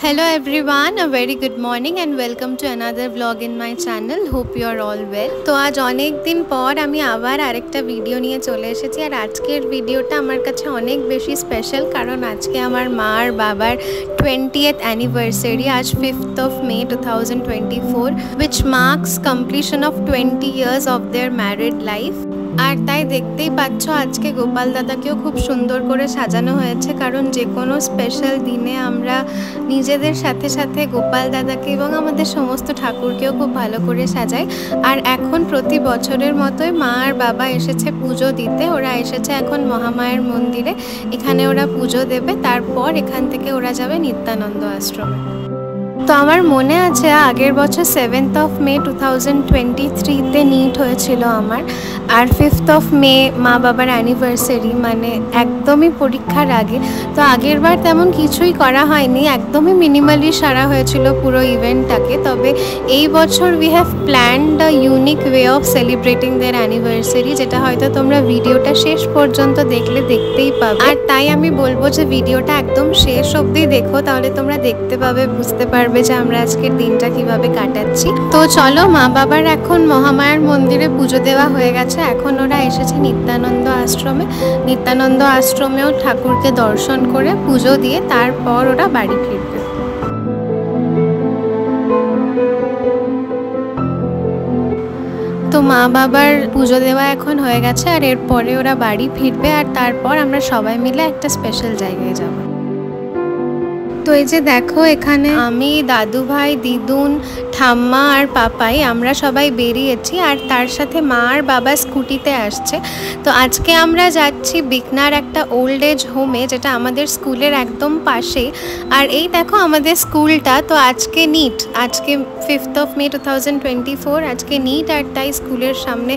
Hello everyone, a very good morning and welcome to another vlog in my channel. Hope you are all well. তো আজ অনেক দিন পর আমি আবার আরেকটা ভিডিও নিয়ে চলে এসেছি আর আজকের ভিডিওটা আমার কাছে অনেক বেশি স্পেশাল কারণ আজকে আমার মা আর বাবার 20th anniversary আজ 5th of May 2024 which marks completion of 20 years of their married life. আর তাই দেখতেই পাচ্ছ আজকে গোপাল দাদাকেও খুব সুন্দর করে সাজানো হয়েছে কারণ যে কোনো স্পেশাল দিনে আমরা নিজেদের সাথে সাথে গোপাল দাদাকে এবং আমাদের সমস্ত ঠাকুরকেও খুব ভালো করে সাজাই। আর এখন প্রতি বছরের মতোই মা আর বাবা এসেছে পুজো দিতে। ওরা এসেছে এখন মহামায়ের মন্দিরে, এখানে ওরা পুজো দেবে, তারপর এখান থেকে ওরা যাবে নিত্যানন্দ আশ্রমে। তো আমার মনে আছে আগের বছর 7th of May 2023-তে নিট হয়েছিল আমার, আর 5th of May মা বাবার অ্যানিভার্সারি, মানে একদমই পরীক্ষার আগে। তো আগের বার তেমন কিছুই করা হয়নি, একদমই মিনিমালি সারা হয়েছিল পুরো ইভেন্টটাকে। তবে এই বছর we have planned a unique way of celebrating their anniversary, যেটা হয়তো তোমরা ভিডিওটা শেষ পর্যন্ত দেখলে দেখতেই পাবে। আর তাই আমি বলবো যে ভিডিওটা একদম শেষ অবধি দেখো, তাহলে তোমরা দেখতে পাবে, বুঝতে পারবে যে আমরা আজকের দিনটা কিভাবে কাটাচ্ছি। তো চলো, মা বাবার এখন মহামায়ার মন্দিরে পুজো দেওয়া হয়ে গেছে, এখন ওরা এসেছে নিত্যানন্দ আশ্রমে। নিত্যানন্দ আশ্রমেও ঠাকুরকে দর্শন করে পুজো দিয়ে তারপর ওরা বাড়ি ফিরবে। তো মা বাবার পুজো দেওয়া এখন হয়ে গেছে আর এরপরে ওরা বাড়ি ফিরবে আর তারপর আমরা সবাই মিলে একটা স্পেশাল জায়গায় যাব। তো এই যে দেখো, এখানে আমি, দাদু ভাই, দিদুন, ঠাম্মা আর পাপাই আমরা সবাই বেরিয়েছি আর তার সাথে মা আর বাবা স্কুটিতে আসছে। তো আজকে আমরা যাচ্ছি বিকনার একটা ওল্ড এজ হোমে, যেটা আমাদের স্কুলের একদম পাশে। আর এই দেখো আমাদের স্কুলটা। তো আজকে নিট, আজকে 5th of May 2024 আজকে নিট, আর তাই স্কুলের সামনে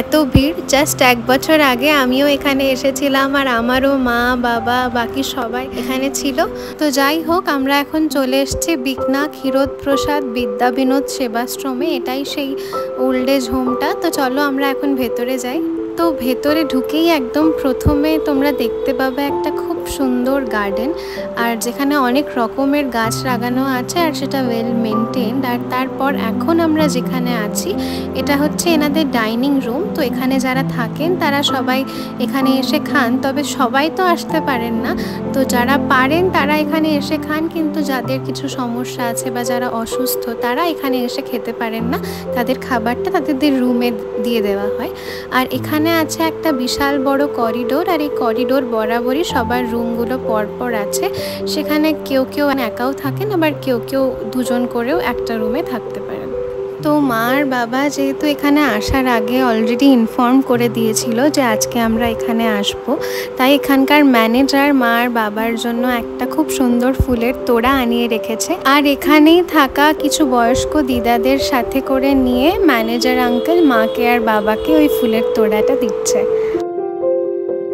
এত ভিড়। জাস্ট এক বছর আগে আমিও এখানে এসেছিলাম আর আমারও মা বাবা বাকি সবাই এখানে ছিল। তো যাই হোক, আমরা এখন চলে এসেছি বিকনা ক্ষীরোদ প্রসাদ বিদ্যা বিনোদ সেবাশ্রমে, এটাই সেই ওল্ড এজ হোমটা। তো চলো আমরা এখন ভেতরে যাই। তো ভেতরে ঢুকেই একদম প্রথমে তোমরা দেখতে পাবে একটা খুব সুন্দর গার্ডেন, আর যেখানে অনেক রকমের গাছ লাগানো আছে আর সেটা ওয়েল মেনটেন্ড। আর তারপর এখন আমরা যেখানে আছি এটা হচ্ছে এনাদের ডাইনিং রুম। তো এখানে যারা থাকেন তারা সবাই এখানে এসে খান, তবে সবাই তো আসতে পারেন না। তো যারা পারেন তারা এখানে এসে খান, কিন্তু যাদের কিছু সমস্যা আছে বা যারা অসুস্থ তারা এখানে এসে খেতে পারেন না, তাদের খাবারটা তাদের রুমে দিয়ে দেওয়া হয়। আর এখানে আছে একটা বিশাল বড় করিডোর, আর এই করিডোর বরাবরই সবার রুমগুলো পরপর আছে। সেখানে কেউ কেউ একাও থাকেন, আবার কেউ কেউ দুজন করেও একটা রুমে থাকতে পারেন। তো মা আর বাবা যেহেতু এখানে আসার আগে অলরেডি ইনফর্ম করে দিয়েছিল যে আজকে আমরা এখানে আসব, তাই এখানকার ম্যানেজার মা আর বাবার জন্য একটা খুব সুন্দর ফুলের তোড়া আনিয়ে রেখেছে। আর এখানেই থাকা কিছু বয়স্ক দিদাদের সাথে করে নিয়ে ম্যানেজার আঙ্কেল মাকে আর বাবাকে ওই ফুলের তোড়াটা দিচ্ছে।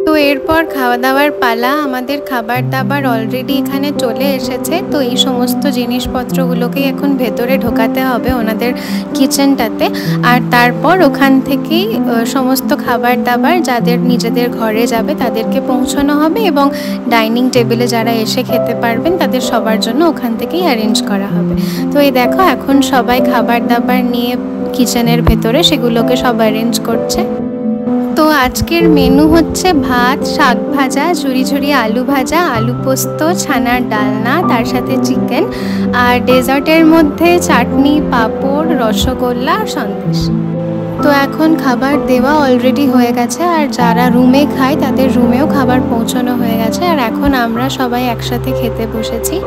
তো এরপর খাওয়া দাওয়ার পালা। আমাদের খাবার দাবার অলরেডি এখানে চলে এসেছে। তো এই সমস্ত জিনিসপত্রগুলোকেই এখন ভেতরে ঢোকাতে হবে ওনাদের কিচেনটাতে, আর তারপর ওখান থেকেই সমস্ত খাবার দাবার যাদের নিজেদের ঘরে যাবে তাদেরকে পৌঁছানো হবে, এবং ডাইনিং টেবিলে যারা এসে খেতে পারবেন তাদের সবার জন্য ওখান থেকেই অ্যারেঞ্জ করা হবে। তো এই দেখো এখন সবাই খাবার দাবার নিয়ে কিচেনের ভেতরে সেগুলোকে সব অ্যারেঞ্জ করছে। তো আজকের মেনু হচ্ছে ভাত, শাক ভাজা, ঝুরি ঝুরি আলু ভাজা, আলু পোস্ত, ছানার ডালনা, তার সাথে চিকেন, আর ডেজার্টের মধ্যে চাটনি, পাঁপড়, রসগোল্লা আর সন্দেশ। তো এখন খাবার দেওয়া অলরেডি হয়ে গেছে, আর যারা রুমে খায় তাদের রুমেও খাবার পৌঁছানো হয়ে গেছে। আর এখন আমরা সবাই একসাথে খেতে বসেছি।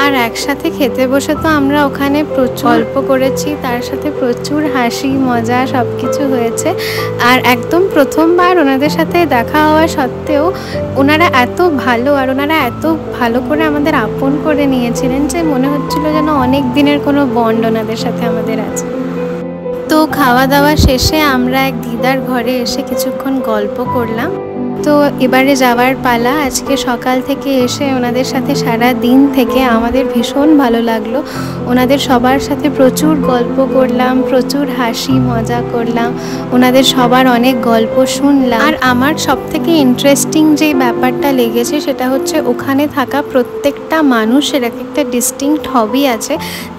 আর একসাথে খেতে বসে তো আমরা ওখানে প্রচুর গল্প করেছি, তার সাথে প্রচুর হাসি মজা সব কিছু হয়েছে। আর একদম প্রথমবার ওনাদের সাথে দেখা হওয়া সত্ত্বেও ওনারা এত ভালো, আর ওনারা এত ভালো করে আমাদের আপন করে নিয়েছিলেন যে মনে হচ্ছিল যেন অনেক দিনের কোনো বন্ড ওনাদের সাথে আমাদের আছে। তো খাওয়া দাওয়া শেষে আমরা এক দিদার ঘরে এসে কিছুক্ষণ গল্প করলাম। তো এবারে যাওয়ার পালা। আজকে সকাল থেকে এসে ওনাদের সাথে সারা দিন থেকে আমাদের ভীষণ ভালো লাগলো। ওনাদের সবার সাথে প্রচুর গল্প করলাম, প্রচুর হাসি মজা করলাম, ওনাদের সবার অনেক গল্প শুনলাম। আর আমার সবথেকে ইন্টারেস্টিং যে ব্যাপারটা লেগেছে সেটা হচ্ছে ওখানে থাকা প্রত্যেকটা মানুষের একটা ডিস্টিংক্ট হবি আছে,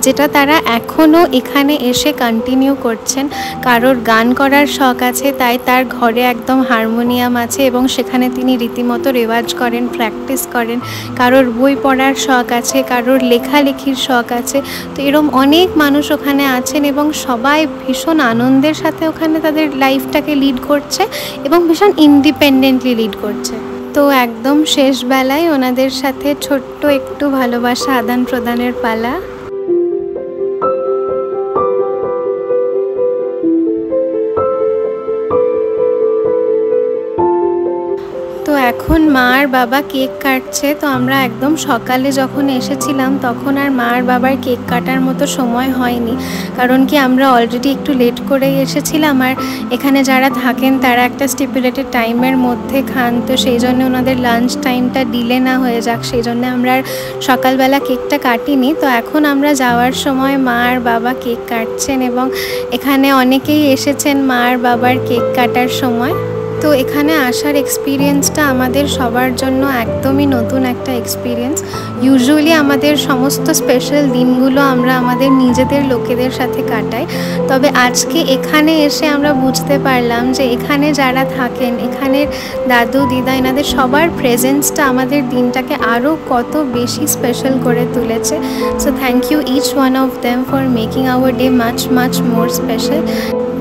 যেটা তারা এখনও এখানে এসে কন্টিনিউ করছেন। কারোর গান করার শখ আছে, তাই তার ঘরে একদম হারমোনিয়াম আছে এবং সেখানে তিনি রীতিমতো রেওয়াজ করেন, প্র্যাকটিস করেন। কারোর বই পড়ার শখ আছে, কারোর লেখালেখির শখ আছে। তো এরকম অনেক মানুষ ওখানে আছেন এবং সবাই ভীষণ আনন্দের সাথে ওখানে তাদের লাইফটাকে লিড করছে এবং ভীষণ ইন্ডিপেন্ডেন্টলি লিড করছে। তো একদম শেষ বেলায় ওনাদের সাথে ছোট্ট একটু ভালোবাসা আদান প্রদানের পালা। তো এখন মা আর বাবা কেক কাটছে। তো আমরা একদম সকালে যখন এসেছিলাম তখন আর মা আর বাবার কেক কাটার মতো সময় হয়নি, কারণ কি আমরা অলরেডি একটু লেট করে এসেছিলাম আর এখানে যারা থাকেন তারা একটা স্টিপুলেটেড টাইমের মধ্যে খান। তো সেই জন্য ওনাদের লাঞ্চ টাইমটা ডিলে না হয়ে যাক, সেই জন্য আমরা আর সকালবেলা কেকটা কাটিনি। তো এখন আমরা যাওয়ার সময় মা আর বাবা কেক কাটছেন এবং এখানে অনেকেই এসেছেন মা আর বাবার কেক কাটার সময়। তো এখানে আসার এক্সপিরিয়েন্সটা আমাদের সবার জন্য একদমই নতুন একটা এক্সপিরিয়েন্স। ইউজুয়ালি আমাদের সমস্ত স্পেশাল দিনগুলো আমরা আমাদের নিজেদের লোকেদের সাথে কাটাই, তবে আজকে এখানে এসে আমরা বুঝতে পারলাম যে এখানে যারা থাকেন, এখানের দাদু দিদা, এনাদের সবার প্রেজেন্সটা আমাদের দিনটাকে আরও কত বেশি স্পেশাল করে তুলেছে। So thank you each one of them for making our day much much more special.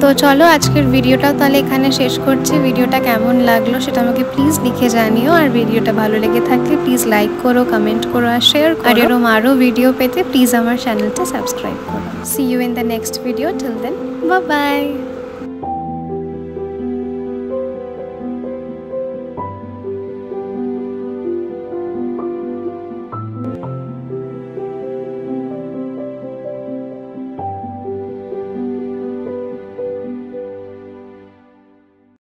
তো চলো আজকের ভিডিওটাও তাহলে এখানে শেষ করছি। ভিডিওটা কেমন লাগলো সেটা আমাকে প্লিজ লিখে জানিও, আর ভিডিওটা ভালো লেগে থাকলে প্লিজ লাইক করো, কমেন্ট করো আর শেয়ার করো। আর এরকম আরও ভিডিও পেতে প্লিজ আমার চ্যানেলটা সাবস্ক্রাইব করো। See you in the next video. Till then, bye by.